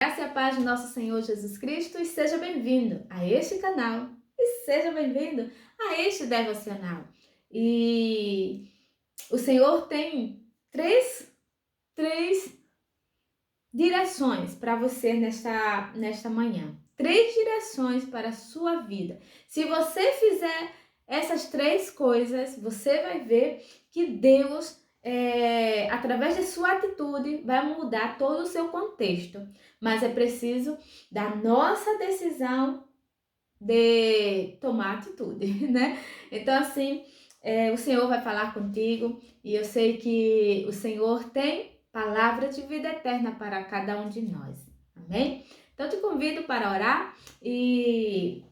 Graça e a paz do nosso Senhor Jesus Cristo e seja bem-vindo a este canal e seja bem-vindo a este devocional. E o Senhor tem três direções para você nesta manhã. 3 direções para a sua vida. Se você fizer essas 3 coisas, você vai ver que Deus, através de sua atitude, vai mudar todo o seu contexto. Mas é preciso da nossa decisão de tomar atitude, né? Então, assim, o Senhor vai falar contigo e eu sei que o Senhor tem palavra de vida eterna para cada um de nós. Amém? Então, eu te convido para orar e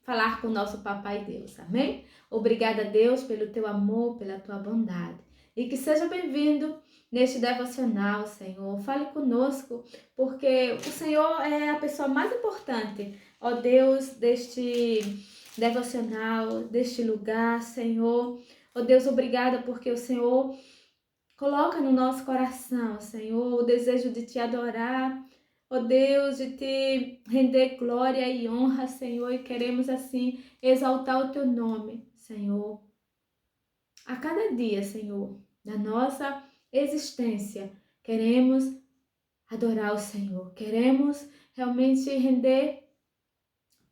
falar com o nosso Papai Deus. Amém? Obrigada, Deus, pelo teu amor, pela tua bondade. E que seja bem-vindo neste devocional, Senhor. Fale conosco, porque o Senhor é a pessoa mais importante, ó Deus, deste devocional, deste lugar, Senhor. Ó Deus, obrigada porque o Senhor coloca no nosso coração, Senhor, o desejo de te adorar, ó Deus, de te render glória e honra, Senhor, e queremos assim exaltar o teu nome, Senhor. A cada dia, Senhor, na nossa existência, queremos adorar o Senhor, queremos realmente render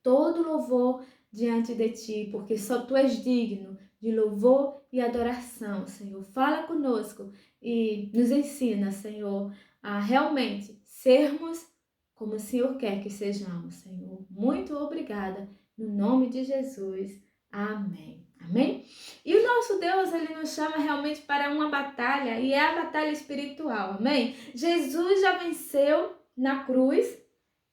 todo louvor diante de ti, porque só tu és digno de louvor e adoração, Senhor. Fala conosco e nos ensina, Senhor, a realmente sermos como o Senhor quer que sejamos, Senhor. Muito obrigada, no nome de Jesus. Amém. Amém? E o nosso Deus, ele nos chama realmente para uma batalha, e é a batalha espiritual, amém? Jesus já venceu na cruz,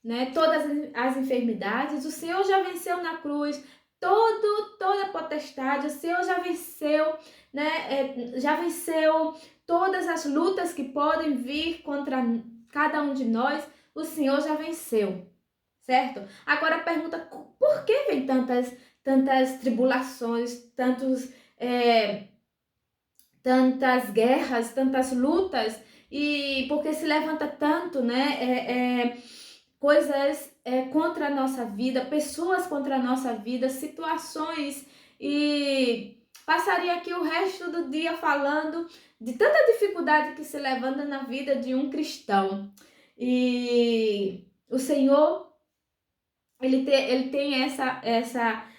né, todas as enfermidades, o Senhor já venceu na cruz toda a potestade, o Senhor já venceu, né, já venceu todas as lutas que podem vir contra cada um de nós, o Senhor já venceu, certo? Agora a pergunta, por que vem tantas tribulações, tantas guerras, tantas lutas, e porque se levanta tanto, né, coisas contra a nossa vida, pessoas contra a nossa vida, situações, e passaria aqui o resto do dia falando de tanta dificuldade que se levanta na vida de um cristão. E o Senhor, ele tem essa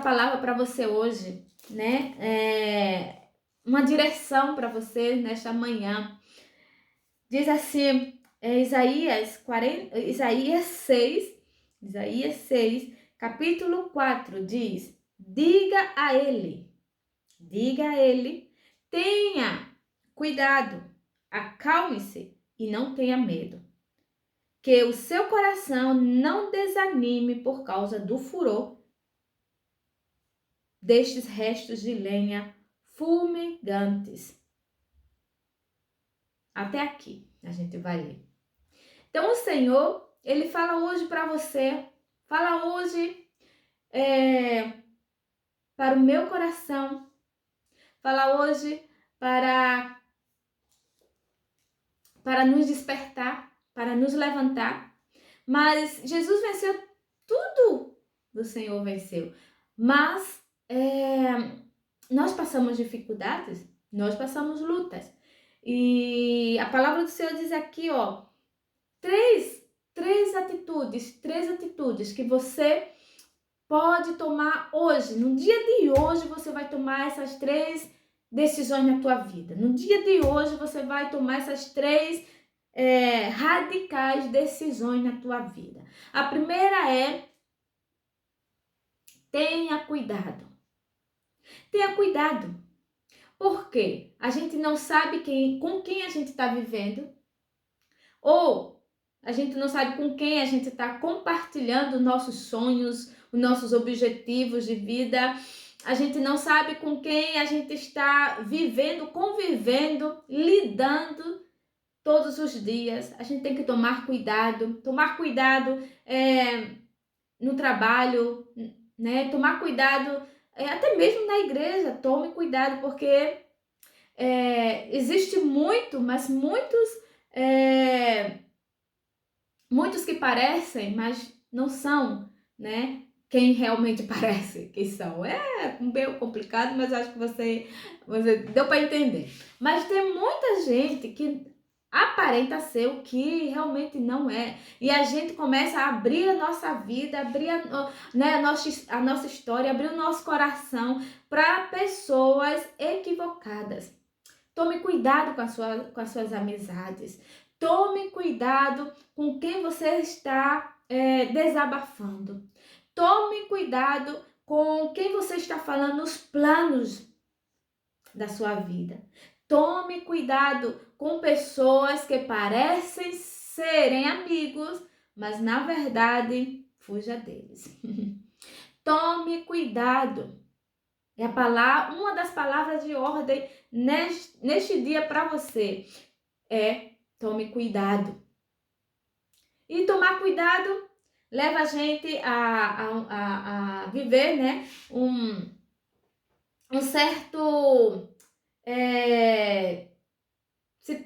palavra para você hoje, né? Uma direção para você nesta manhã. Diz assim, Isaías 6, capítulo 4, diz: diga a ele, tenha cuidado, acalme-se e não tenha medo. Que o seu coração não desanime por causa do furor destes restos de lenha fumegantes. Até aqui a gente vai ler. Então o Senhor, ele fala hoje para você, fala hoje para o meu coração, fala hoje para nos despertar, para nos levantar. Mas Jesus venceu tudo, o Senhor venceu. Mas nós passamos dificuldades, nós passamos lutas. E a palavra do Senhor diz aqui, ó, três atitudes que você pode tomar hoje. No dia de hoje você vai tomar essas 3 decisões na tua vida. No dia de hoje você vai tomar essas 3 radicais decisões na tua vida. A primeira é: tenha cuidado. Tenha cuidado. Por quê? A gente não sabe com quem a gente está vivendo, ou a gente não sabe com quem a gente está compartilhando nossos sonhos, os nossos objetivos de vida. A gente não sabe com quem a gente está vivendo, convivendo, lidando todos os dias. A gente tem que tomar cuidado no trabalho, né? Tomar cuidado até mesmo na igreja. Tome cuidado, porque existe muito, mas muitos muitos que parecem, mas não são, né? Quem realmente parece que são. É meio complicado, mas acho que você deu para entender. Mas tem muita gente que aparenta ser o que realmente não é. E a gente começa a abrir a nossa vida, abrir né, a nossa história, abrir o nosso coração para pessoas equivocadas. Tome cuidado com as suas amizades. Tome cuidado com quem você está desabafando. Tome cuidado com quem você está falando os planos da sua vida. Tome cuidado com pessoas que parecem serem amigos, mas na verdade, fuja deles. Tome cuidado. É uma das palavras de ordem neste dia para você. Tome cuidado. E tomar cuidado leva a gente a viver, né, um certo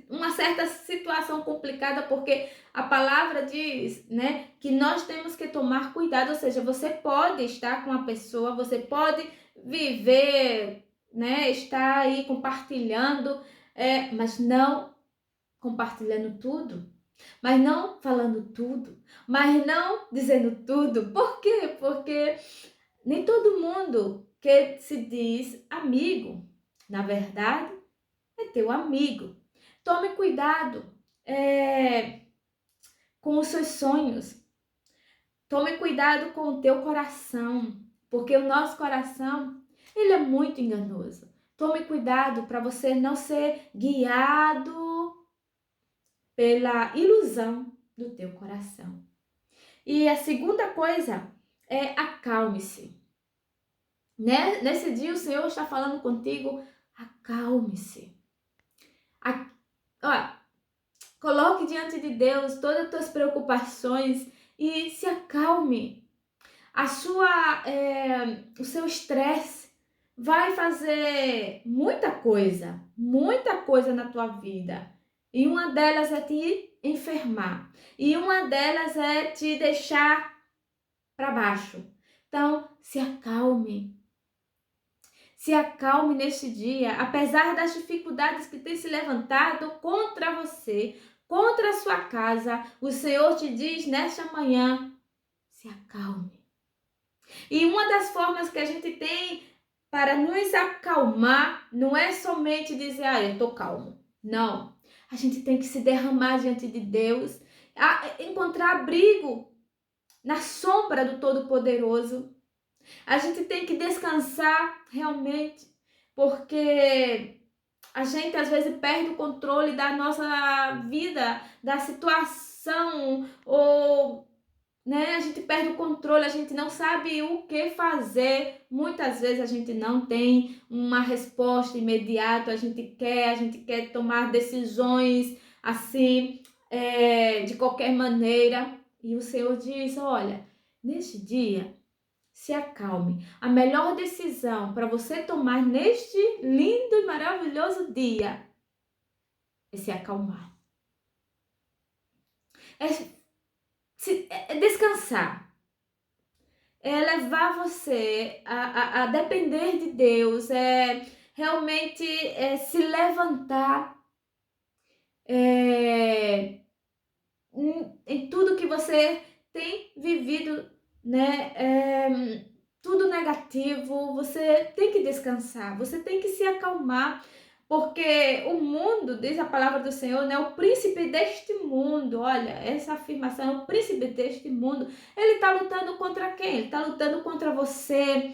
uma certa situação complicada, porque a palavra diz, né, que nós temos que tomar cuidado, ou seja, você pode estar com a pessoa, você pode viver, né, estar aí compartilhando, mas não compartilhando tudo, mas não falando tudo, mas não dizendo tudo. Por quê? Porque nem todo mundo que se diz amigo, na verdade, é teu amigo. Tome cuidado com os seus sonhos. Tome cuidado com o teu coração, porque o nosso coração, ele é muito enganoso. Tome cuidado para você não ser guiado pela ilusão do teu coração. E a segunda coisa é acalme-se. Nesse dia o Senhor está falando contigo, acalme-se. Coloque diante de Deus todas as tuas preocupações e se acalme. O seu estresse vai fazer muita coisa na tua vida. E uma delas é te enfermar. E uma delas é te deixar para baixo. Então, se acalme. Se acalme neste dia, apesar das dificuldades que têm se levantado contra você, contra a sua casa, o Senhor te diz nesta manhã, se acalme. E uma das formas que a gente tem para nos acalmar não é somente dizer, eu tô calmo. Não. A gente tem que se derramar diante de Deus, encontrar abrigo na sombra do Todo-Poderoso. A gente tem que descansar realmente, porque a gente às vezes perde o controle da nossa vida, da situação, ou né, a gente perde o controle, a gente não sabe o que fazer. Muitas vezes a gente não tem uma resposta imediata, a gente quer tomar decisões assim, de qualquer maneira. E o Senhor diz, olha, neste dia, se acalme. A melhor decisão para você tomar neste lindo e maravilhoso dia é se acalmar. É descansar. É levar você a depender de Deus. É realmente se levantar em tudo que você tem vivido, né? Tudo negativo, você tem que descansar, você tem que se acalmar, porque o mundo, diz a palavra do Senhor, né? O príncipe deste mundo, olha, essa afirmação, o príncipe deste mundo, ele está lutando contra quem? Ele está lutando contra você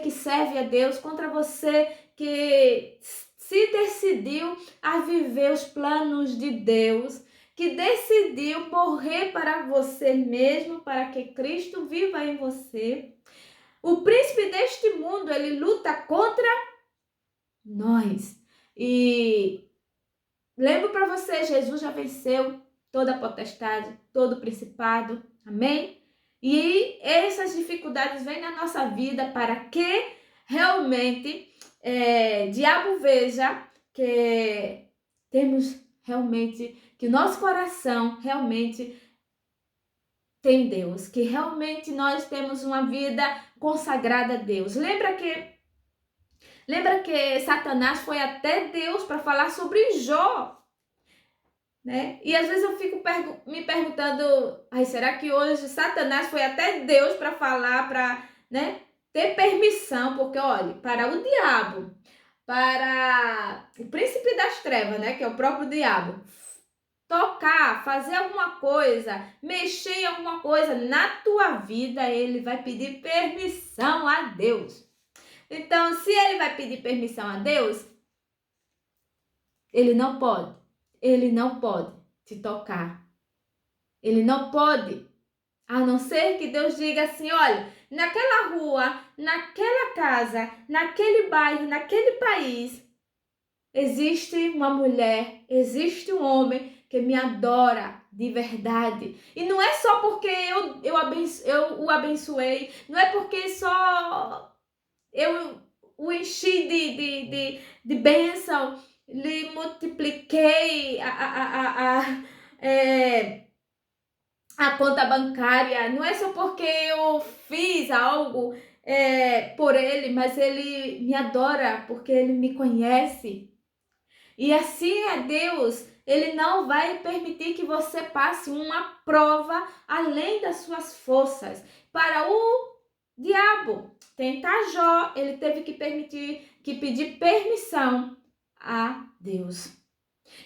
que serve a Deus, contra você que se decidiu a viver os planos de Deus, que decidiu morrer para você mesmo, para que Cristo viva em você. O príncipe deste mundo, ele luta contra nós. E lembro para você, Jesus já venceu toda a potestade, todo o principado. Amém? E essas dificuldades vêm na nossa vida para que realmente diabo veja que temos realmente, que o nosso coração realmente tem Deus, que realmente nós temos uma vida consagrada a Deus. Lembra que Satanás foi até Deus para falar sobre Jó, né? E às vezes eu fico me perguntando, será que hoje Satanás foi até Deus para falar, para, né, ter permissão? Porque, olha, para o diabo, para o príncipe das trevas, né, que é o próprio diabo, tocar, fazer alguma coisa, mexer em alguma coisa na tua vida, ele vai pedir permissão a Deus. Então, se ele vai pedir permissão a Deus, ele não pode te tocar. Ele não pode, a não ser que Deus diga assim, olha, naquela rua, naquela casa, naquele bairro, naquele país, existe uma mulher, existe um homem que me adora de verdade. E não é só porque eu o abençoei, não é porque só eu o enchi de bênção, lhe multipliquei a conta bancária, não é só porque eu fiz algo por ele, mas ele me adora porque ele me conhece. E assim é Deus, ele não vai permitir que você passe uma prova além das suas forças. Para o diabo tentar Jó, ele teve que pedir permissão a Deus.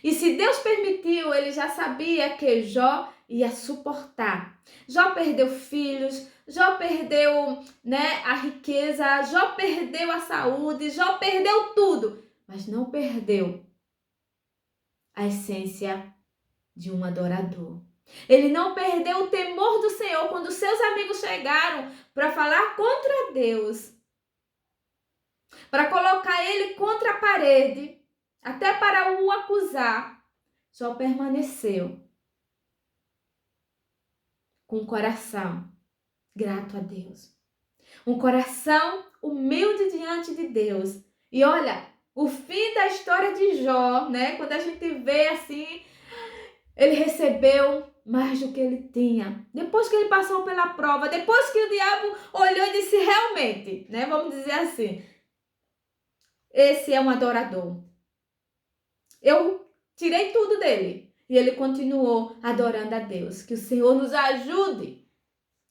E se Deus permitiu, ele já sabia que Jó ia suportar. Jó perdeu filhos, Jó perdeu, né, a riqueza, Jó perdeu a saúde, Jó perdeu tudo, mas não perdeu a essência de um adorador. Ele não perdeu o temor do Senhor quando seus amigos chegaram para falar contra Deus, para colocar ele contra a parede, até para o acusar. Jó permaneceu com o coração grato a Deus, um coração humilde diante de Deus. E olha, o fim da história de Jó, né? Quando a gente vê assim, ele recebeu mais do que ele tinha. Depois que ele passou pela prova, depois que o diabo olhou e disse realmente, né? Vamos dizer assim, esse é um adorador. Eu tirei tudo dele e ele continuou adorando a Deus. Que o Senhor nos ajude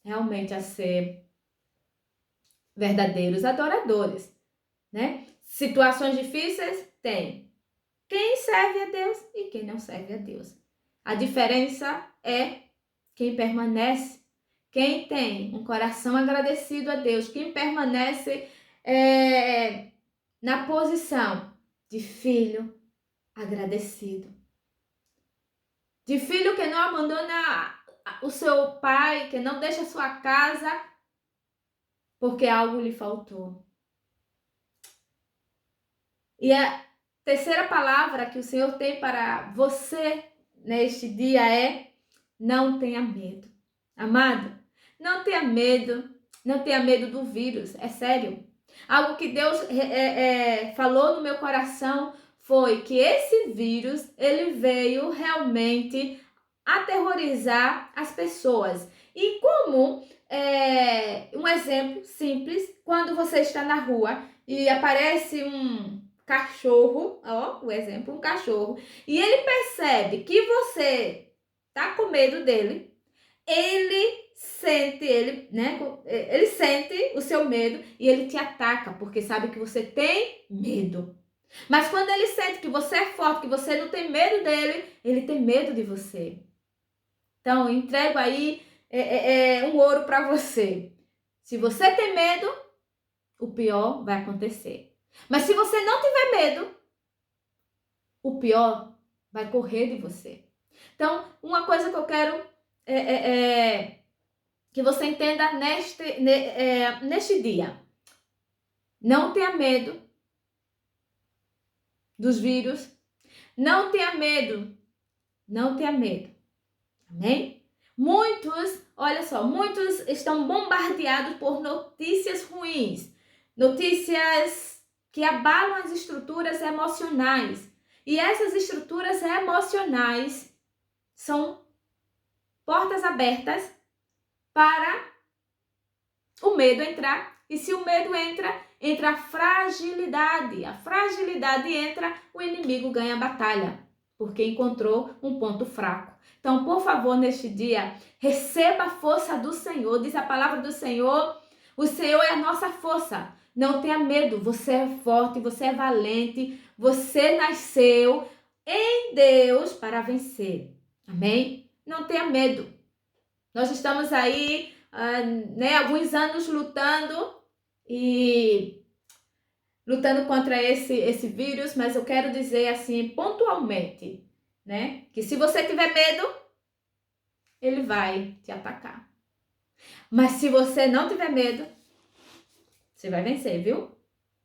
realmente a ser verdadeiros adoradores, né? Situações difíceis tem quem serve a Deus e quem não serve a Deus. A diferença é quem permanece, quem tem um coração agradecido a Deus, quem permanece na posição de filho agradecido, de filho que não abandona o seu pai, que não deixa a sua casa porque algo lhe faltou. E a terceira palavra que o Senhor tem para você neste dia é: não tenha medo. Amado, não tenha medo, não tenha medo do vírus, é sério. Algo que Deus falou no meu coração foi que esse vírus, ele veio realmente aterrorizar as pessoas. E como um exemplo simples, quando você está na rua e aparece um cachorro, ó, o exemplo, um cachorro, e ele percebe que você tá com medo dele, ele sente o seu medo e ele te ataca, porque sabe que você tem medo. Mas quando ele sente que você é forte, que você não tem medo dele, ele tem medo de você. Então, eu entrego aí um ouro para você. Se você tem medo, o pior vai acontecer. Mas se você não tiver medo, o pior vai correr de você. Então, uma coisa que eu quero que você entenda neste dia. Não tenha medo dos vírus. Não tenha medo. Não tenha medo. Amém? Muitos estão bombardeados por notícias ruins. Notícias que abalam as estruturas emocionais. E essas estruturas emocionais são portas abertas para o medo entrar. E se o medo entra a fragilidade. A fragilidade entra, o inimigo ganha a batalha, porque encontrou um ponto fraco. Então, por favor, neste dia, receba a força do Senhor. Diz a palavra do Senhor, o Senhor é a nossa força. Não tenha medo, você é forte, você é valente, você nasceu em Deus para vencer. Amém? Não tenha medo. Nós estamos aí, alguns anos lutando contra esse vírus, mas eu quero dizer assim, pontualmente, né? Que se você tiver medo, ele vai te atacar. Mas se você não tiver medo, você vai vencer, viu?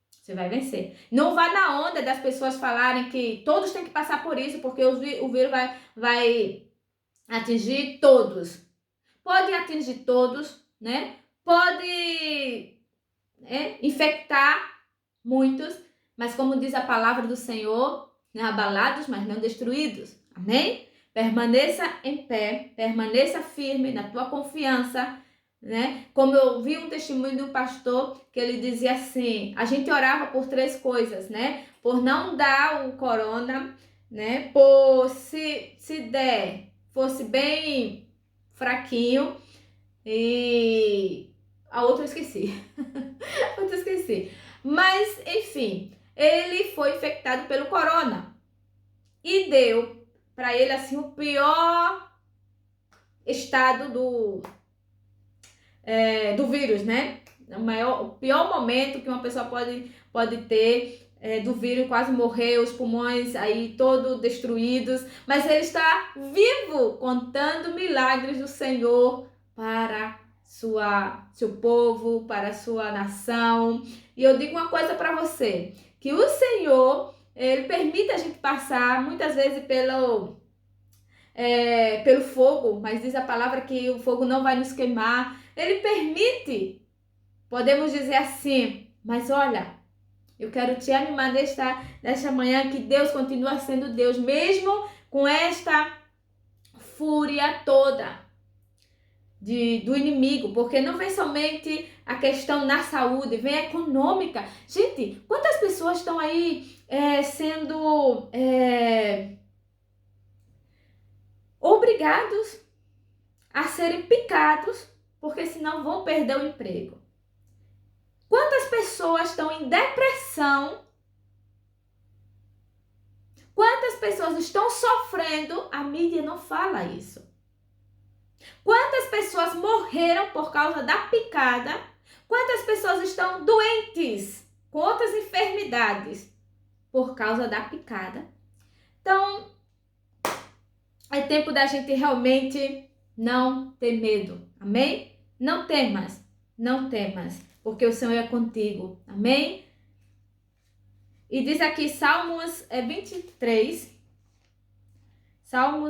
Você vai vencer. Não vá na onda das pessoas falarem que todos têm que passar por isso, porque o vírus vai atingir todos. Pode atingir todos, né? Pode infectar muitos, mas como diz a palavra do Senhor, né? Abalados, mas não destruídos. Amém? Permaneça em pé, permaneça firme na tua confiança, né? Como eu vi um testemunho do pastor que ele dizia assim, a gente orava por 3 coisas, né? Por não dar o corona, né? Por se der, fosse bem fraquinho, e a outra eu esqueci. Mas, enfim, ele foi infectado pelo corona e deu para ele assim o pior estado do vírus, né? O pior momento que uma pessoa pode ter do vírus, quase morreu, os pulmões aí todos destruídos, mas ele está vivo, contando milagres do Senhor para seu povo, para a sua nação. E eu digo uma coisa para você, que o Senhor, ele permite a gente passar muitas vezes pelo fogo, mas diz a palavra que o fogo não vai nos queimar. Ele permite, podemos dizer assim, mas olha, eu quero te animar nesta manhã que Deus continua sendo Deus, mesmo com esta fúria toda do inimigo, porque não vem somente a questão na saúde, vem a econômica. Gente, quantas pessoas estão aí sendo obrigados a serem picados, porque senão vão perder o emprego? Quantas pessoas estão em depressão? Quantas pessoas estão sofrendo? A mídia não fala isso. Quantas pessoas morreram por causa da picada? Quantas pessoas estão doentes com outras enfermidades por causa da picada? Então, é tempo da gente realmente não ter medo. Amém? Não temas, porque o Senhor é contigo. Amém? E diz aqui Salmos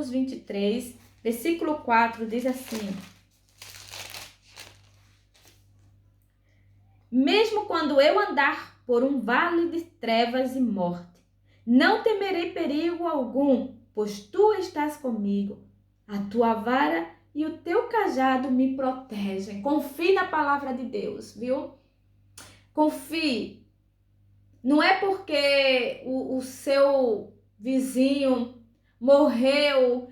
23, versículo 4, diz assim: mesmo quando eu andar por um vale de trevas e morte, não temerei perigo algum, pois tu estás comigo. A tua vara e o teu cajado me protegem. Confie na palavra de Deus, viu? Confie. Não é porque o seu vizinho morreu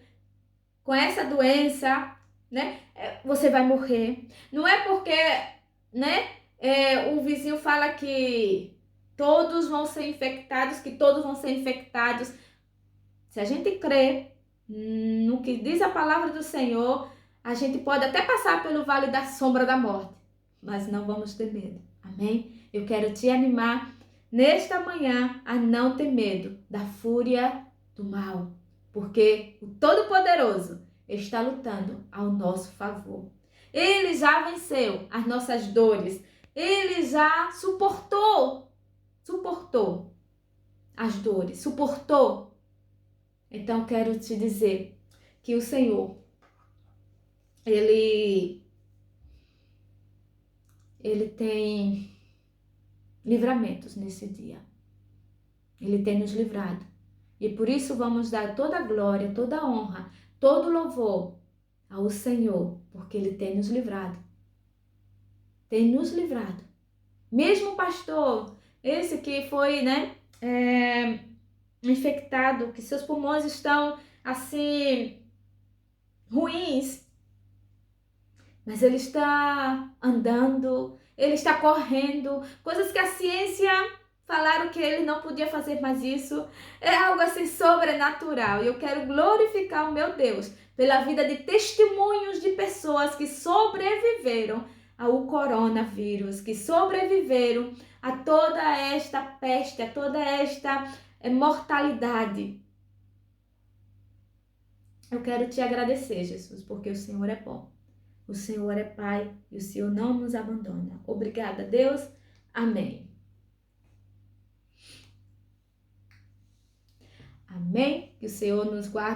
com essa doença, né? Você vai morrer. Não é porque, né? O vizinho fala que todos vão ser infectados, Se a gente crê no que diz a palavra do Senhor, a gente pode até passar pelo vale da sombra da morte, mas não vamos ter medo. Amém? Eu quero te animar nesta manhã a não ter medo da fúria do mal, porque o Todo-Poderoso está lutando ao nosso favor. Ele já venceu as nossas dores. Ele já suportou as dores, suportou. Então quero te dizer que o Senhor, Ele tem livramentos nesse dia. Ele tem nos livrado. E por isso vamos dar toda a glória, toda a honra, todo o louvor ao Senhor, porque porque Ele tem nos livrado. Tem nos livrado. Mesmo o pastor, esse que foi, infectado, que seus pulmões estão assim ruins, mas ele está andando, ele está correndo, coisas que a ciência falaram que ele não podia fazer mais isso. É algo assim sobrenatural. E eu quero glorificar o meu Deus pela vida de testemunhos de pessoas que sobreviveram ao coronavírus, que sobreviveram a toda esta peste, a toda esta mortalidade. Eu quero te agradecer, Jesus, porque o Senhor é bom. O Senhor é Pai e o Senhor não nos abandona. Obrigada, Deus. Amém. Amém. Que o Senhor nos guarde.